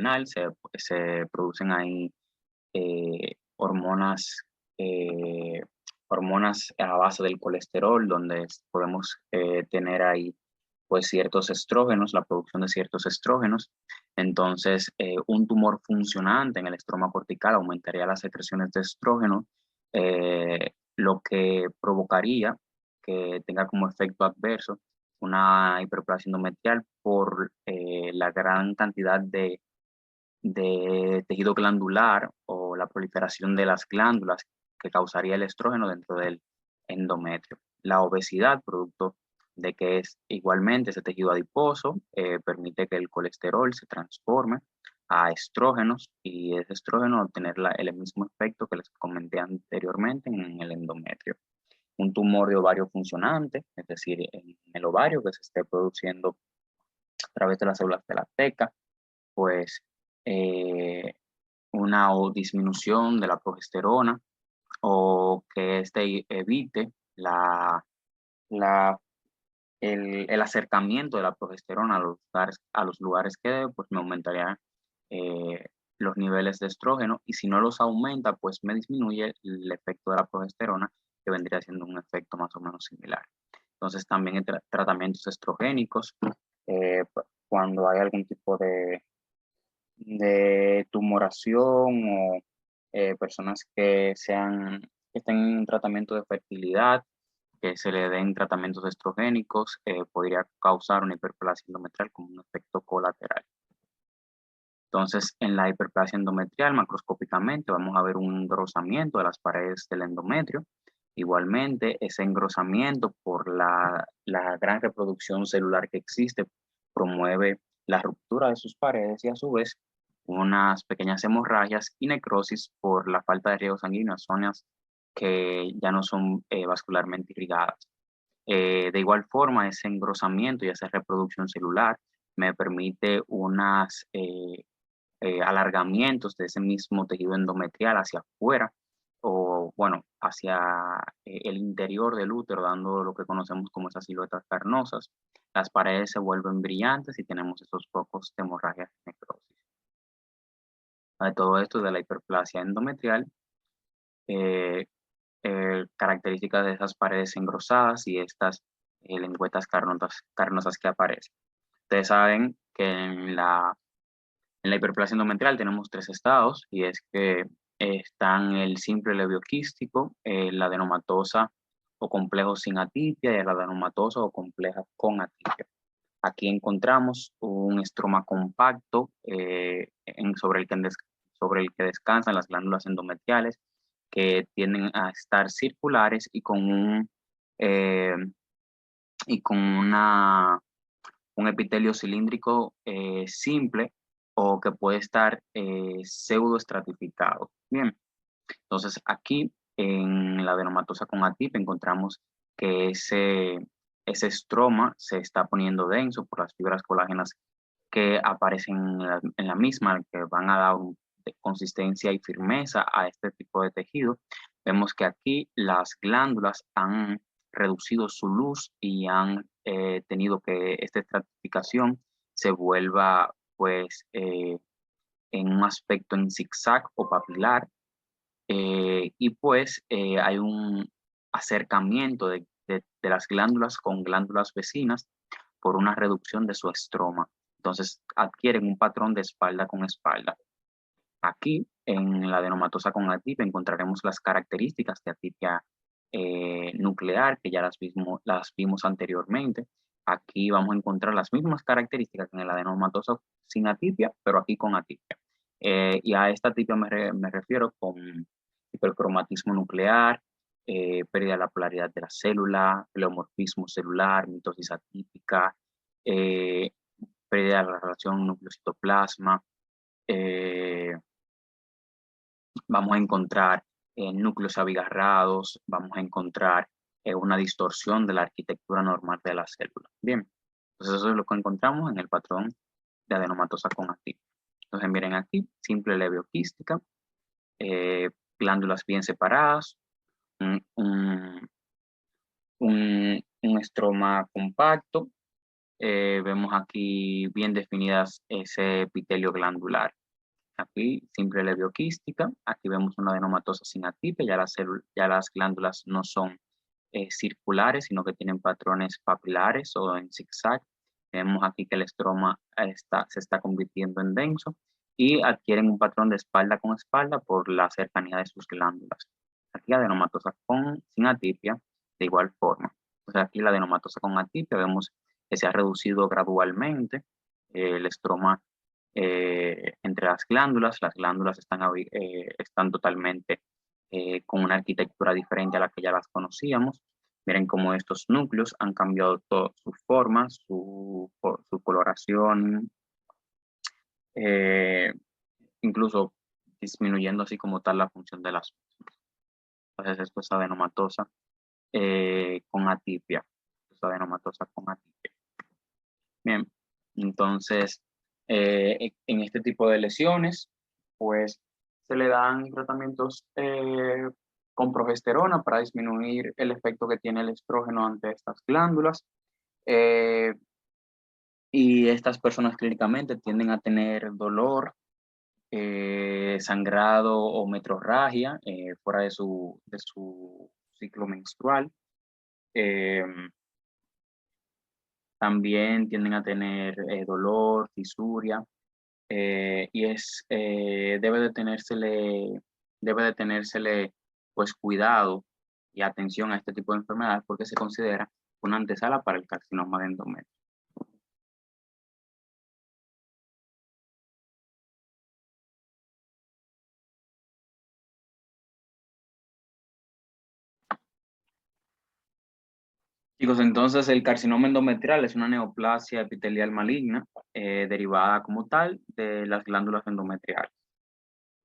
renal, se producen ahí hormonas, eh, hormonas a base del colesterol, donde podemos tener ahí pues ciertos estrógenos, la producción de ciertos estrógenos. Entonces, un tumor funcionante en el estroma cortical aumentaría las secreciones de estrógeno, lo que provocaría que tenga como efecto adverso una hiperplasia endometrial por la gran cantidad de tejido glandular o la proliferación de las glándulas que causaría el estrógeno dentro del endometrio. La obesidad, producto de que es igualmente ese tejido adiposo, permite que el colesterol se transforme a estrógenos y ese estrógeno obtener el mismo efecto que les comenté anteriormente en el endometrio. Un tumor de ovario funcionante, es decir, en el ovario que se esté produciendo a través de las células de la teca, pues eh, una o disminución de la progesterona o que éste evite la, el acercamiento de la progesterona a los lugares que debe, pues me aumentaría eh, los niveles de estrógeno y si no los aumenta, pues me disminuye el efecto de la progesterona, que vendría siendo un efecto más o menos similar. Entonces también hay tratamientos estrogénicos, cuando hay algún tipo de tumoración o personas que estén en un tratamiento de fertilidad, que se le den tratamientos estrogénicos, podría causar una hiperplasia endometrial como un efecto colateral. Entonces, en la hiperplasia endometrial, macroscópicamente, vamos a ver un engrosamiento de las paredes del endometrio. Igualmente, ese engrosamiento por la gran reproducción celular que existe promueve la ruptura de sus paredes y a su vez unas pequeñas hemorragias y necrosis por la falta de riego sanguíneo a zonas que ya no son vascularmente irrigadas. De igual forma, ese engrosamiento y esa reproducción celular me permite unas alargamientos de ese mismo tejido endometrial hacia afuera o, bueno, hacia el interior del útero, dando lo que conocemos como esas siluetas carnosas. Las paredes se vuelven brillantes y tenemos esos focos de hemorragia y necrosis. De todo esto de la hiperplasia endometrial, eh, características de esas paredes engrosadas y estas lengüetas carnosas que aparecen. Ustedes saben que en la hiperplasia endometrial tenemos tres estados y es que están el simple levio quístico, la adenomatosa o complejo sin atipia y el adenomatosa o compleja con atipia. Aquí encontramos un estroma compacto sobre el que descansan las glándulas endometriales que tienden a estar circulares eh, y con un epitelio cilíndrico simple o que puede estar pseudoestratificado. Bien, entonces aquí en la adenomatosa con atipia encontramos que ese estroma se está poniendo denso por las fibras colágenas que aparecen en la misma, que van a dar consistencia y firmeza a este tipo de tejido. Vemos que aquí las glándulas han reducido su luz y han tenido que esta estratificación se vuelva pues en un aspecto en zigzag o papilar y pues hay un acercamiento de las glándulas con glándulas vecinas por una reducción de su estroma. Entonces adquieren un patrón de espalda con espalda. Aquí, en la adenomatosa con atipia, encontraremos las características de atipia nuclear, que ya las vimos anteriormente. Aquí vamos a encontrar las mismas características que en el adenomatosa sin atipia, pero aquí con atipia. Y a esta atipia me refiero con hipercromatismo nuclear, pérdida de la polaridad de la célula, pleomorfismo celular, mitosis atípica, eh, pérdida de la relación núcleo-citoplasma, eh, vamos a encontrar núcleos abigarrados, vamos a encontrar una distorsión de la arquitectura normal de la célula. Bien, entonces eso es lo que encontramos en el patrón de adenomatosa con atipia. Entonces miren aquí, simple leveoquística, eh, glándulas bien separadas, un, un, un estroma compacto, vemos aquí bien definidas ese epitelio glandular. Aquí simple levioquística, aquí vemos una adenomatosa sin atipia, ya las glándulas no son circulares, sino que tienen patrones papilares o en zigzag. Vemos aquí que el estroma se está convirtiendo en denso y adquieren un patrón de espalda con espalda por la cercanía de sus glándulas. Aquí adenomatosa sin atipia, de igual forma. Entonces aquí la adenomatosa con atipia vemos que se ha reducido gradualmente el estroma entre las glándulas están totalmente con una arquitectura diferente a la que ya las conocíamos. Miren cómo estos núcleos han cambiado toda su forma, su coloración, eh, incluso disminuyendo así como tal la función de las mismas. Entonces esto es adenomatosa con atipia. Esto es adenomatosa con atipia. Bien, entonces en este tipo de lesiones, pues se le dan tratamientos con progesterona para disminuir el efecto que tiene el estrógeno ante estas glándulas. Y estas personas clínicamente tienden a tener dolor, sangrado o metrorragia fuera de su ciclo menstrual. También tienden a tener dolor, fisuria, y debe de tenérsele pues cuidado y atención a este tipo de enfermedades porque se considera una antesala para el carcinoma de endometrio. Chicos, entonces el carcinoma endometrial es una neoplasia epitelial maligna derivada como tal de las glándulas endometriales.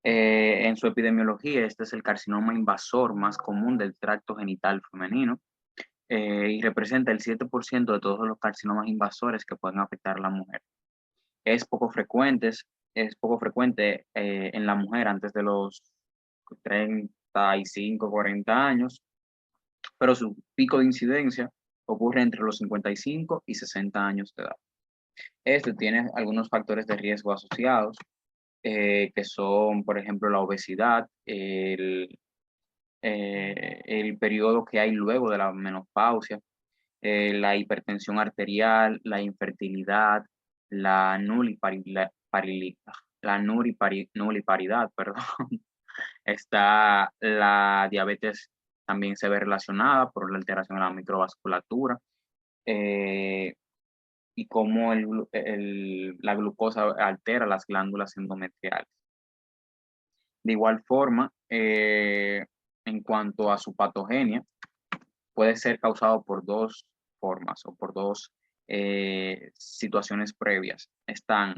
En su epidemiología, este es el carcinoma invasor más común del tracto genital femenino y representa el 7% de todos los carcinomas invasores que pueden afectar a la mujer. Es poco frecuente en la mujer antes de los 35, 40 años, pero su pico de incidencia ocurre entre los 55 y 60 años de edad. Este tiene algunos factores de riesgo asociados, que son, por ejemplo, la obesidad, el periodo que hay luego de la menopausia, la hipertensión arterial, la infertilidad, la nuliparidad, perdón. Está la diabetes, también se ve relacionada por la alteración de la microvasculatura y cómo la glucosa altera las glándulas endometriales. De igual forma, en cuanto a su patogenia, puede ser causado por dos formas o por dos situaciones previas. Están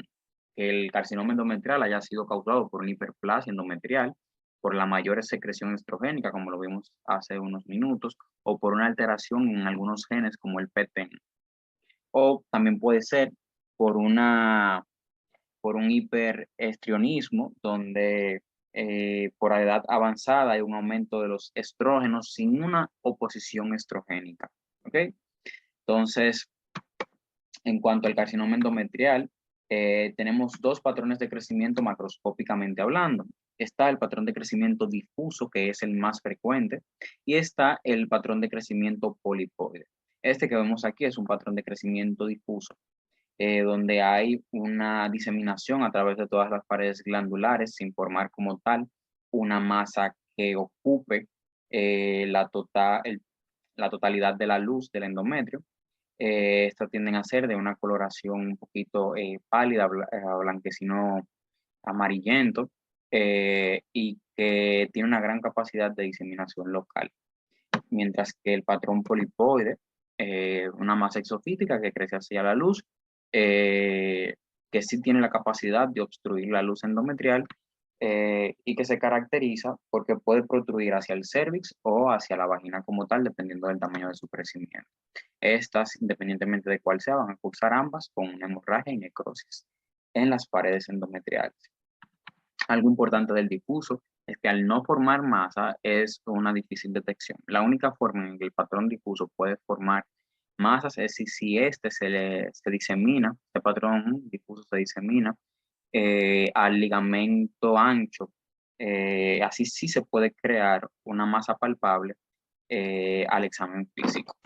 que el carcinoma endometrial haya sido causado por una hiperplasia endometrial, por la mayor secreción estrogénica, como lo vimos hace unos minutos, o por una alteración en algunos genes como el PTEN. O también puede ser por un hiperestrionismo, donde por edad avanzada hay un aumento de los estrógenos sin una oposición estrogénica. ¿Ok? Entonces, en cuanto al carcinoma endometrial, tenemos dos patrones de crecimiento macroscópicamente hablando. Está el patrón de crecimiento difuso, que es el más frecuente, y está el patrón de crecimiento polipoide. Este que vemos aquí es un patrón de crecimiento difuso, donde hay una diseminación a través de todas las paredes glandulares sin formar como tal una masa que ocupe la totalidad de la luz del endometrio. Estas tienden a ser de una coloración un poquito pálida, blanquecino amarillento, y que tiene una gran capacidad de diseminación local. Mientras que el patrón polipoide, una masa exofítica que crece hacia la luz, que sí tiene la capacidad de obstruir la luz endometrial y que se caracteriza porque puede protruir hacia el cérvix o hacia la vagina como tal, dependiendo del tamaño de su crecimiento. Estas, independientemente de cuál sea, van a cursar ambas con una hemorragia y necrosis en las paredes endometriales. Algo importante del difuso es que al no formar masa es una difícil detección. La única forma en que el patrón difuso puede formar masas, es decir, si este se disemina, este patrón difuso se disemina al ligamento ancho, así sí se puede crear una masa palpable al examen físico.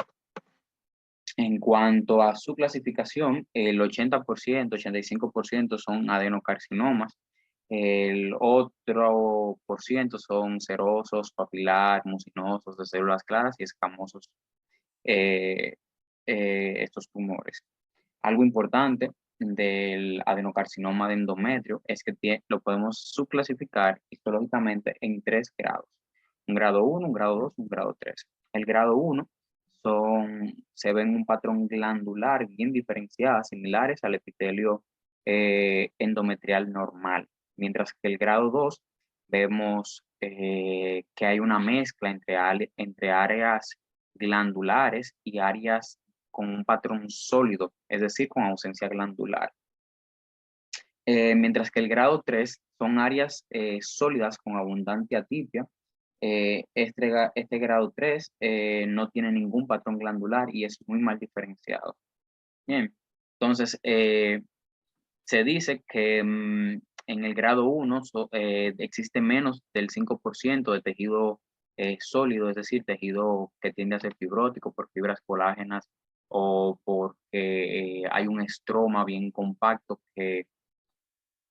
En cuanto a su clasificación, el 80%, 85% son adenocarcinomas, el otro por ciento son serosos, papilar, mucinosos de células claras y escamosos estos tumores. Algo importante del adenocarcinoma de endometrio es que lo podemos subclasificar histológicamente en 3 grados. Un grado 1, un grado 2, un grado 3. El grado 1 se ven un patrón glandular bien diferenciado, similares al epitelio endometrial normal. Mientras que el grado 2 vemos que hay una mezcla entre áreas glandulares y áreas con un patrón sólido, es decir, con ausencia glandular. Mientras que el grado 3 son áreas sólidas con abundante atipia. Este grado 3 no tiene ningún patrón glandular y es muy mal diferenciado. Bien, entonces se dice que en el grado 1 existe menos del 5% de tejido sólido, es decir, tejido que tiende a ser fibrótico por fibras colágenas o porque hay un estroma bien compacto que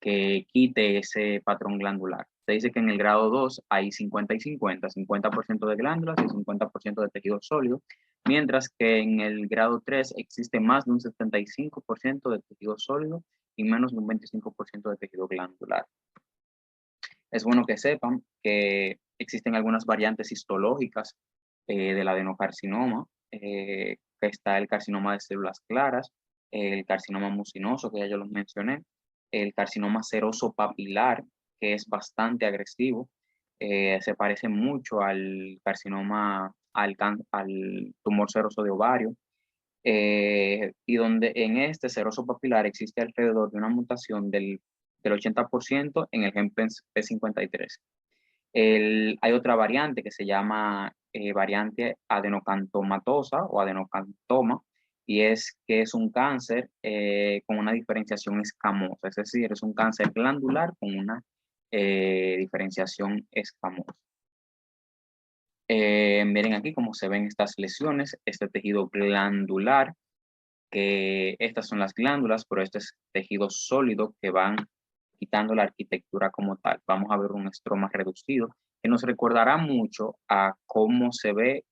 quite ese patrón glandular. Se dice que en el grado 2 hay 50 y 50, 50% de glándulas y 50% de tejido sólido, mientras que en el grado 3 existe más de un 75% de tejido sólido y menos de un 25% de tejido glandular. Es bueno que sepan que existen algunas variantes histológicas del adenocarcinoma, que está el carcinoma de células claras, el carcinoma mucinoso, que ya yo los mencioné, el carcinoma seroso papilar, que es bastante agresivo, se parece mucho al carcinoma, al tumor seroso de ovario, y donde en este seroso papilar existe alrededor de una mutación del 80% en el gen P53. Hay otra variante que se llama variante adenocantomatosa o adenocantoma, y es que es un cáncer con una diferenciación escamosa, es decir, es un cáncer glandular con una diferenciación escamosa. Miren aquí cómo se ven estas lesiones, este tejido glandular, que estas son las glándulas, pero este es tejido sólido que van quitando la arquitectura como tal. Vamos a ver un estroma reducido que nos recordará mucho a cómo se ve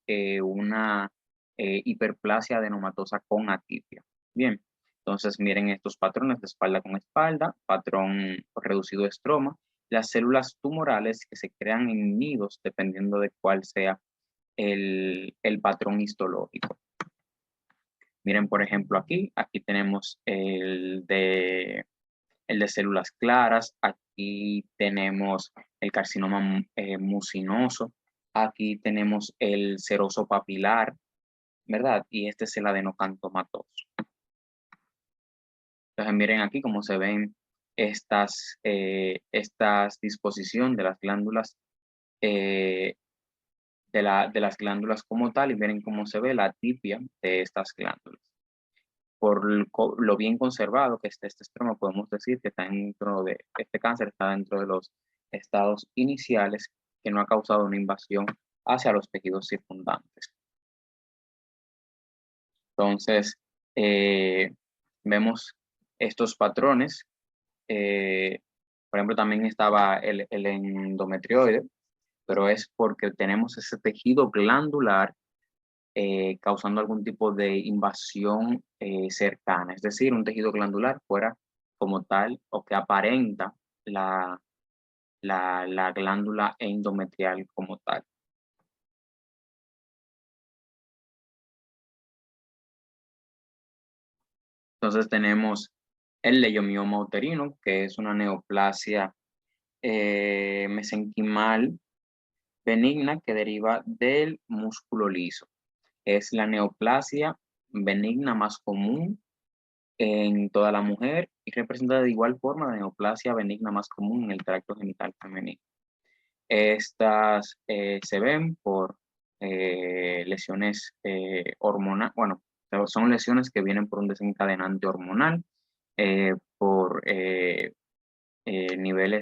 una hiperplasia adenomatosa con atipia. Bien, entonces miren estos patrones de espalda con espalda, patrón reducido de estroma, las células tumorales que se crean en nidos dependiendo de cuál sea el patrón histológico. Miren, por ejemplo, aquí tenemos el de células claras, aquí tenemos el carcinoma mucinoso, aquí tenemos el seroso papilar, ¿verdad? Y este es el adenocantomatoso. Entonces miren aquí cómo se ven estas disposición de las glándulas de las glándulas como tal, y miren cómo se ve la atipia de estas glándulas. Por lo bien conservado que está este estroma, podemos decir que está dentro de este cáncer, está dentro de los estados iniciales, que no ha causado una invasión hacia los tejidos circundantes. Entonces, vemos estos patrones. Por ejemplo, también estaba el endometrioide, pero es porque tenemos ese tejido glandular causando algún tipo de invasión cercana, es decir, un tejido glandular fuera como tal o que aparenta la glándula endometrial como tal. Entonces tenemos el leiomioma uterino, que es una neoplasia mesenquimal benigna que deriva del músculo liso. Es la neoplasia benigna más común en toda la mujer y representa de igual forma la neoplasia benigna más común en el tracto genital femenino. Estas se ven por lesiones hormonales, bueno, sea, son lesiones que vienen por un desencadenante hormonal, por niveles